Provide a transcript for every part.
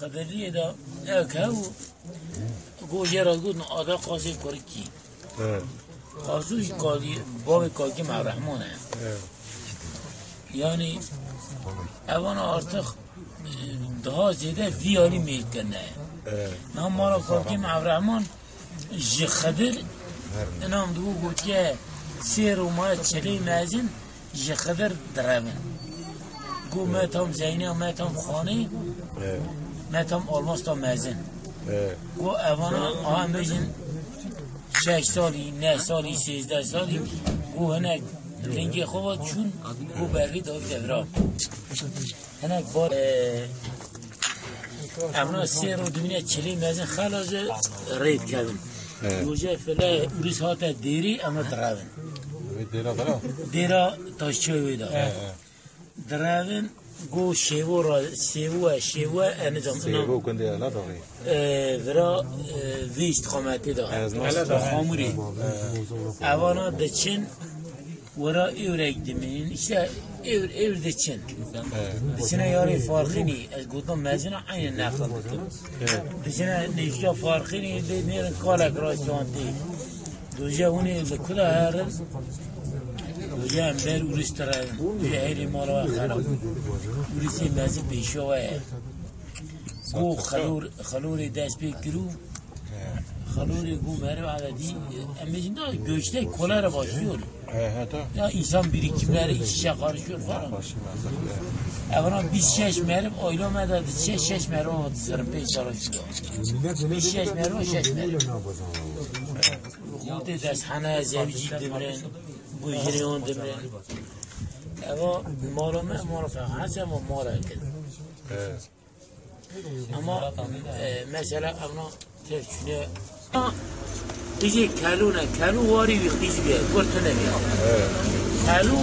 خدلیه دا اکهو گوشه را گود آده قاسم کرکی قاسوش کالی باب کاکی معرحمانه یعنی اوان آرتخ ده زیده ویالی مید کنه نه مارا کاکی معرحمان جی خدر انام دو گود که سیر و ماه چلی مازن جی خدر درمن گو متام زینه و متام خانه متام آلماس تا مازن گو اوانا آهم بجن 6 سالی 9 سالی 13 سالی گو هنک لنگی خواه چون گو برگی داوی دورا هنک بار اونا سیر و دوینه چلی مازن خلاص رید کردن روزه فله اوریس هاته دیری اما دراون دیرا تاشچوی دا دراون گو شیو را شیوه انجام سیوه کنده الا داری ورا ویست خامتی دا خاموری اوانا دچن ورا ایورک دمین işte ایور دچن دچنه یاری فرقی نی از گفتم مزنا عین نقل بکن دچنه نیشا فرقی نی دیدن کالک راستانتی دوجه اونی لکلا هرن دوجه هم بر اورسترن دوجه هیلی مالا خراب اورسی مزی پیشوه گو خلور دست بگیرو خلوری گو مرو عددی امیجن دا göçte kolara başlıyor. Ya insan birikimleri iç içe karışıyor falan. Evvela biz 6 merib oylamada 6 merib oldu zarım 5 çalışıyor. Biz 6 merib 6 merib. Bu da deshane zevci demren bu jiriyon demren. Ama mara fahasem ve mara ked. Ama mesela evna tefçüne İşte kalu vاری وقتیش بیاد گرت نمیاد کلو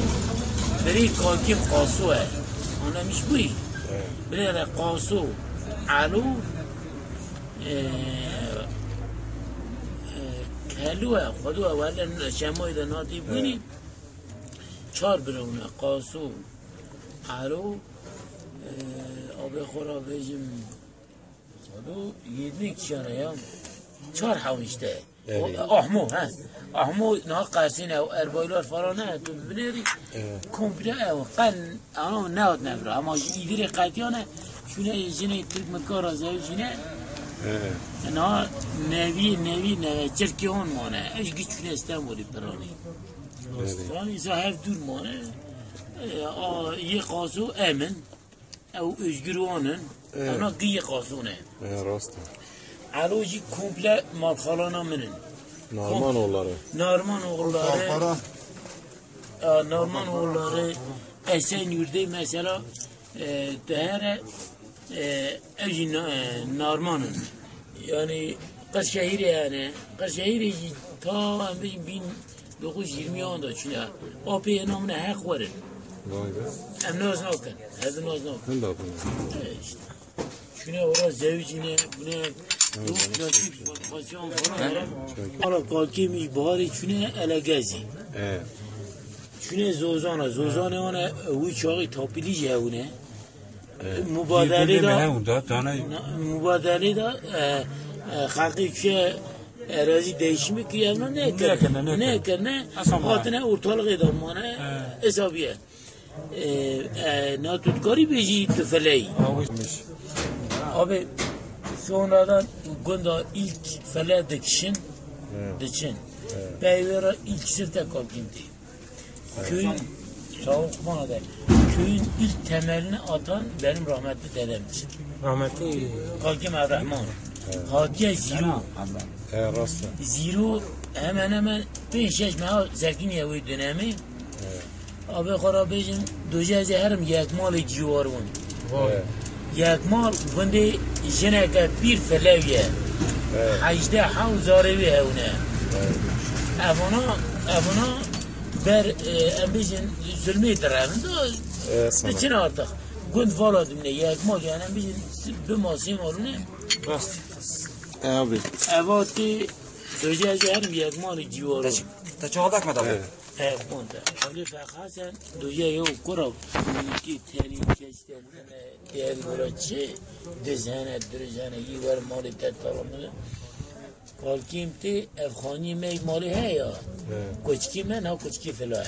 بری کاکی قاسوه آنها میش بوی بری قاسو علو کلوه خودو اولا شمای دناتی بینی 4 برونه قاسو علو آب خورا بجیم خودو یدنی کشانه یا 4 حوشته احمو نه قاسینه و اربایلار فرانه تو بنری کمپیوتر او قن انا نهاد نبره اما ایدری قطیانه شونه جنه ترک مکار زوجینه نه نوی چرکیون مانه اش گیچونه استانبولی پرانی فرانی صاحب دور مانه یه قاسو امن او özgürüğünün ona gıy qasune راست علوجی komple malxalana minin Narman oğulları Narman oğulları Esenyurt'da mesela değere Narman'ın yani Kırşehir yani Kırşehir ta 1920 yılında çünkü o peynamına hak verir hem naz nakın hadi naz nakın işte şuna orada zevcine buna حالا کاکی می باری چونه الگزی چونه زوزانه آنه اوی چاقی تاپیلی جهونه مبادله دا خلقی که ارازی دیشمی که یعنی نه کرنه خاطنه ارتالقی دامانه حسابیه ناتودکاری بیجی تفلهی آبه sonradan Gonda ilk fele dikişin Beyvera ilk sırta kalkindi. Köyün soğuk manada köyün ilk temelini atan benim rahmetli dedemdir. Rahmetli Kalkim Abrahman. Hatiye Ziro. Ziro hemen 5-6 meha zerkin yavuy dönemi. Abi xarabejin dojezi herim yekmal civar bun. یک مال وندی جنه که بیر فلویه 18 زاروی هونه اونا بر امبیشن ظلمی درم ده چنه آرتا گند والا دمونه یک مال یعنی امبیشن به ماسی مالونه اواتی دوجه از هرم یک مال جیوارو تا چه حدک مداره؟ خونده ولی فقط دویه یو کرا که تری کشتن دیگه برای چه دزهنه درجانه یه ور مالی تطارمه کالکیم تی افخانی می مالی هیا کچکی من ها کچکی فلاه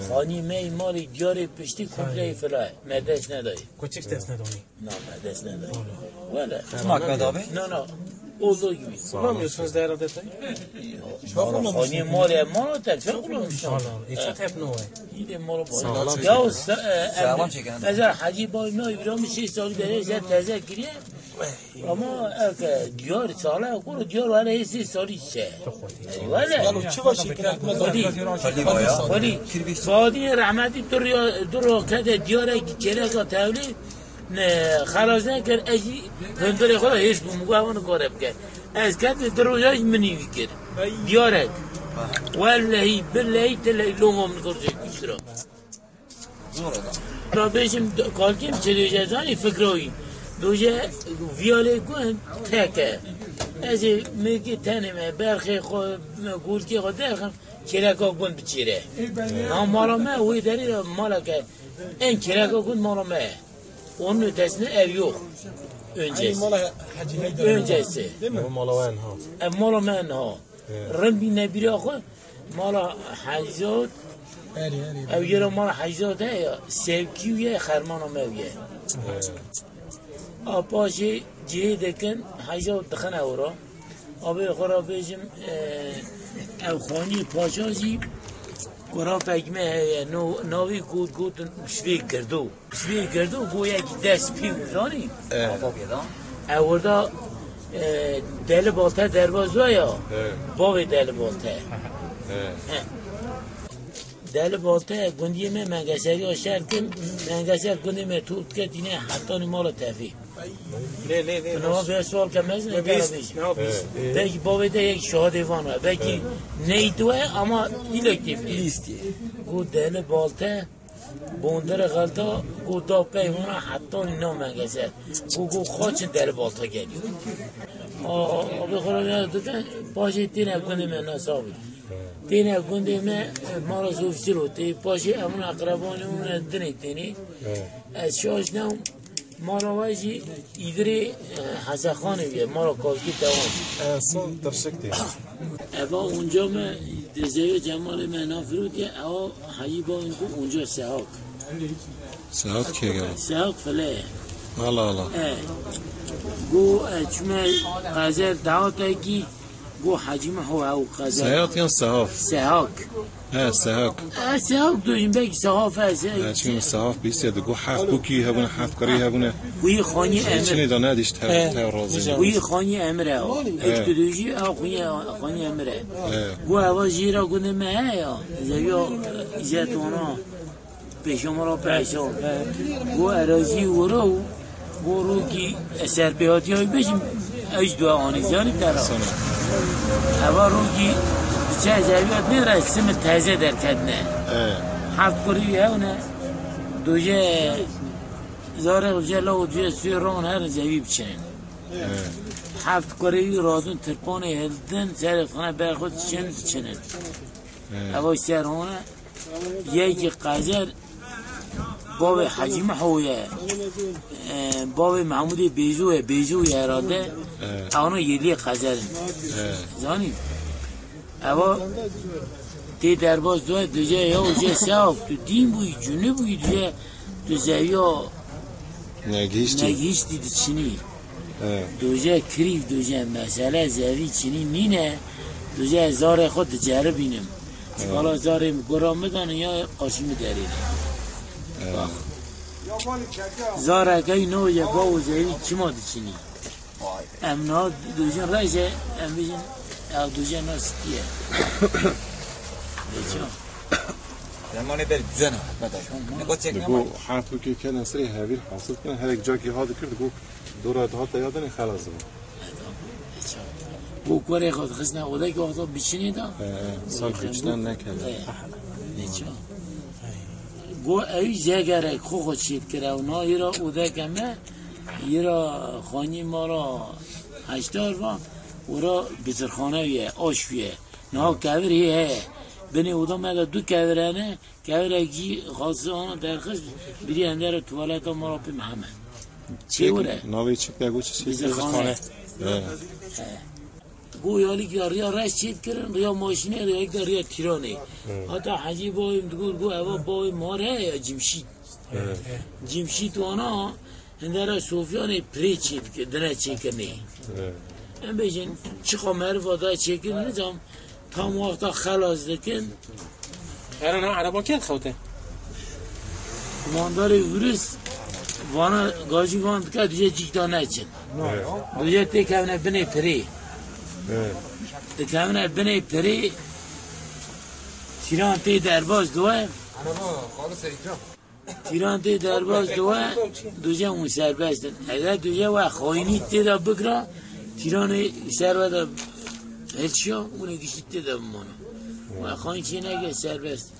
خانی می مالی دیاری پشتی کمپلی فلاه مدش نداری کچک دست نداری؟ نه مدش نداری ولی سماک نداری؟ نه اوضو gibi. Kullanmıyorsunuz değerli detay. خانی مالی مالو تلفیق کنم İçat hep ne var? یه مالو باید یا سلام چکن مثلا حجی باید ما ایران 6 سالی داره زد تازه کریه اما دیار ساله کنو دیار ولی 3 سالی چه ولی Çı var şeker ولی سادی رحمتی در کده دیاره که که تولید خلاص نکرد اجی هندری خدا هیچ بمگوان کاره بکرد از کده دروجاش منی بکرد دیاره والله بالله تلای لومم نکرده بیشتر را بیشم کالکیم چه جزانی فکروی دوجه ویاله کن تکه از میگی تنم برخی خود گولکی خود درخم کلکا کن بچیره هم مالا ما وی داری را مالا که این کلکا کن مالا ما onun ötesinde ev yok. Öncesi. مالا ها مالا من ها. رنبی نبیره آخه مالا حجزات او یه مالا حجزات هیا سوکیویه خرمانو مویه آپاشی جهه دکن حجزات دخنه ورا آبی خورا بیشم او خانی پاشازی کرا پکمه ناوی کود شوی کردو گویا که دست پیو دانی اوردا دل بالته دروازه یا باوی دل بالته دل بالته گندی من منگسری آشر کن منگسر گندی من توت کد اینه حتی مال تفی نه به سوال که مزنه بگی باوی ده یک شهادیوان و بگی نیدوه اما ایلکتیف لیستی گو دل بالته بوندر غلطا گو دا پیمونه حتی اینا منگسر گو خواچ دل بالته گلی آبی خورا دکن پاشی تینه گندی من نصابی تینه گندی من مارا زوفسی رو تی پاشی امون اقربانی اون دنی تینی از شاش نم مارا واجی ایدری حسخانه بیه مارا کالکی دوام اصلا درشکتی اوا اونجا من دزیو جمال مهنا فرود که اوا حیی با اینکو اونجا سهات که گره سهاک فله الله گو چمه قذر دعوتا کی گو حجم هو قذر سهات یا سهاف سهاک سهاک سهاک دوشیم بگی سهاف هست چون سهاف بیسته دو حف بوکی هبونه حف کاری هبونه وی خانی چنی امر دا ندیش تا رازی وی خانی امره اکتدوژی خانی امره گو هوا جیرا گونه مه یا زیو ایزتونا پیشم را پیشم گو اراجی ورو گو کی اثر بیاتی های بشیم ایش دو آنیزانی طرف هوا رو کی چه زیاد میره سیم تازه در کدنه هفت کری هونه دوجه زاره جلا و دوجه سوی ران هر زیوی بچنن هفت کری رادون ترپانه هلدن سر خانه برخود چنن هوا سرهانه یکی قذر باب حجیم حویه باب محمود بیزوه اراده اونا یلی قذرن زانی اما تی درباز دوجه یا اوجه ساف تو دین بوی جونه بوی تو زویا نگیشتی دو چینی دوجه کریف دوجه مسئله زوی چینی نینه دوجه زار خود جره بینم حالا زار گرام بدانه یا قاشیم درینه زار اگه نویه با و زوی چی ما دو چینی امنا دوجه رایشه ام بیشن او دوجه ناستیه بیچون زمانی بری düzene نگاه چک گو حف بوکی که نصری هاویر حاصل کنه هر یک جا که هاده کرد گو دورت هات یادنی خلاص گو کوری خود خسنه اوده که وقتا بچینی دا سال کچنن نکرده بیچون گو اوی زگره خود شید کرده و نا ایرا اوده کمه ایرا خانی ما را 80 و را بزرخانه ویه آش ویه نه کبری هه بنی اودا مگه دو کورانه کورگی خاصه آن درخواست بری اندر توالت ما را پی محمد چه وره؟ ناوی چی که گوش چی؟ خانه گو یالی که ریا رش چید کرن ریا ماشینه ریا یک ریا تیرانه حتی حجی بایم دگود گو اوا بای ماره یا جمشید وانا هندر صوفیان پری چید که دنه چید کنه ام بیشن چی خواهر وادا چید کنه نجام تا وقتا خلاص دکن نه عربا کن خوته ماندار ورس وانا گاجی واند که دوجه جیکتا نچن دوجه تکونه بنه پری تکونه بنه پری تیران تی درباز دوه تیران تی درباز دوه دوجه اون سربستن اگر دوجه و خواهینی تی دا بگرا تیران سربست هلچیا اونه کشید تی دا بمانه و خواهین چی نگه سربست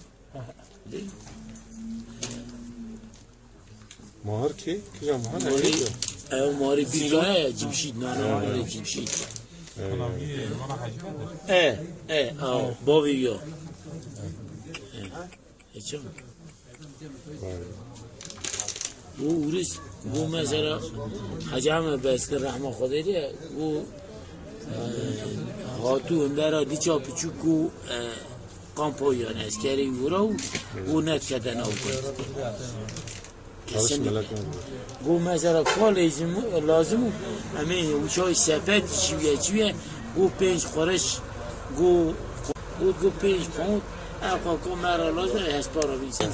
مهار کی؟ کجا مهار نگه؟ او ماری بیرانه جمشید نانه ماری جمشید باوی یا چه؟ او اورس او مثلا حجام بسکر رحمه خدا دیه او هاتو اندرا دیچا پچوکو کامپویان اسکری وراو او نت کدن او کن گو مثلا کال لازمو همین اوچای سپت چیویه گو 5 خورش گو 5 پوند اقا که مرا لازم هست پارا بیسن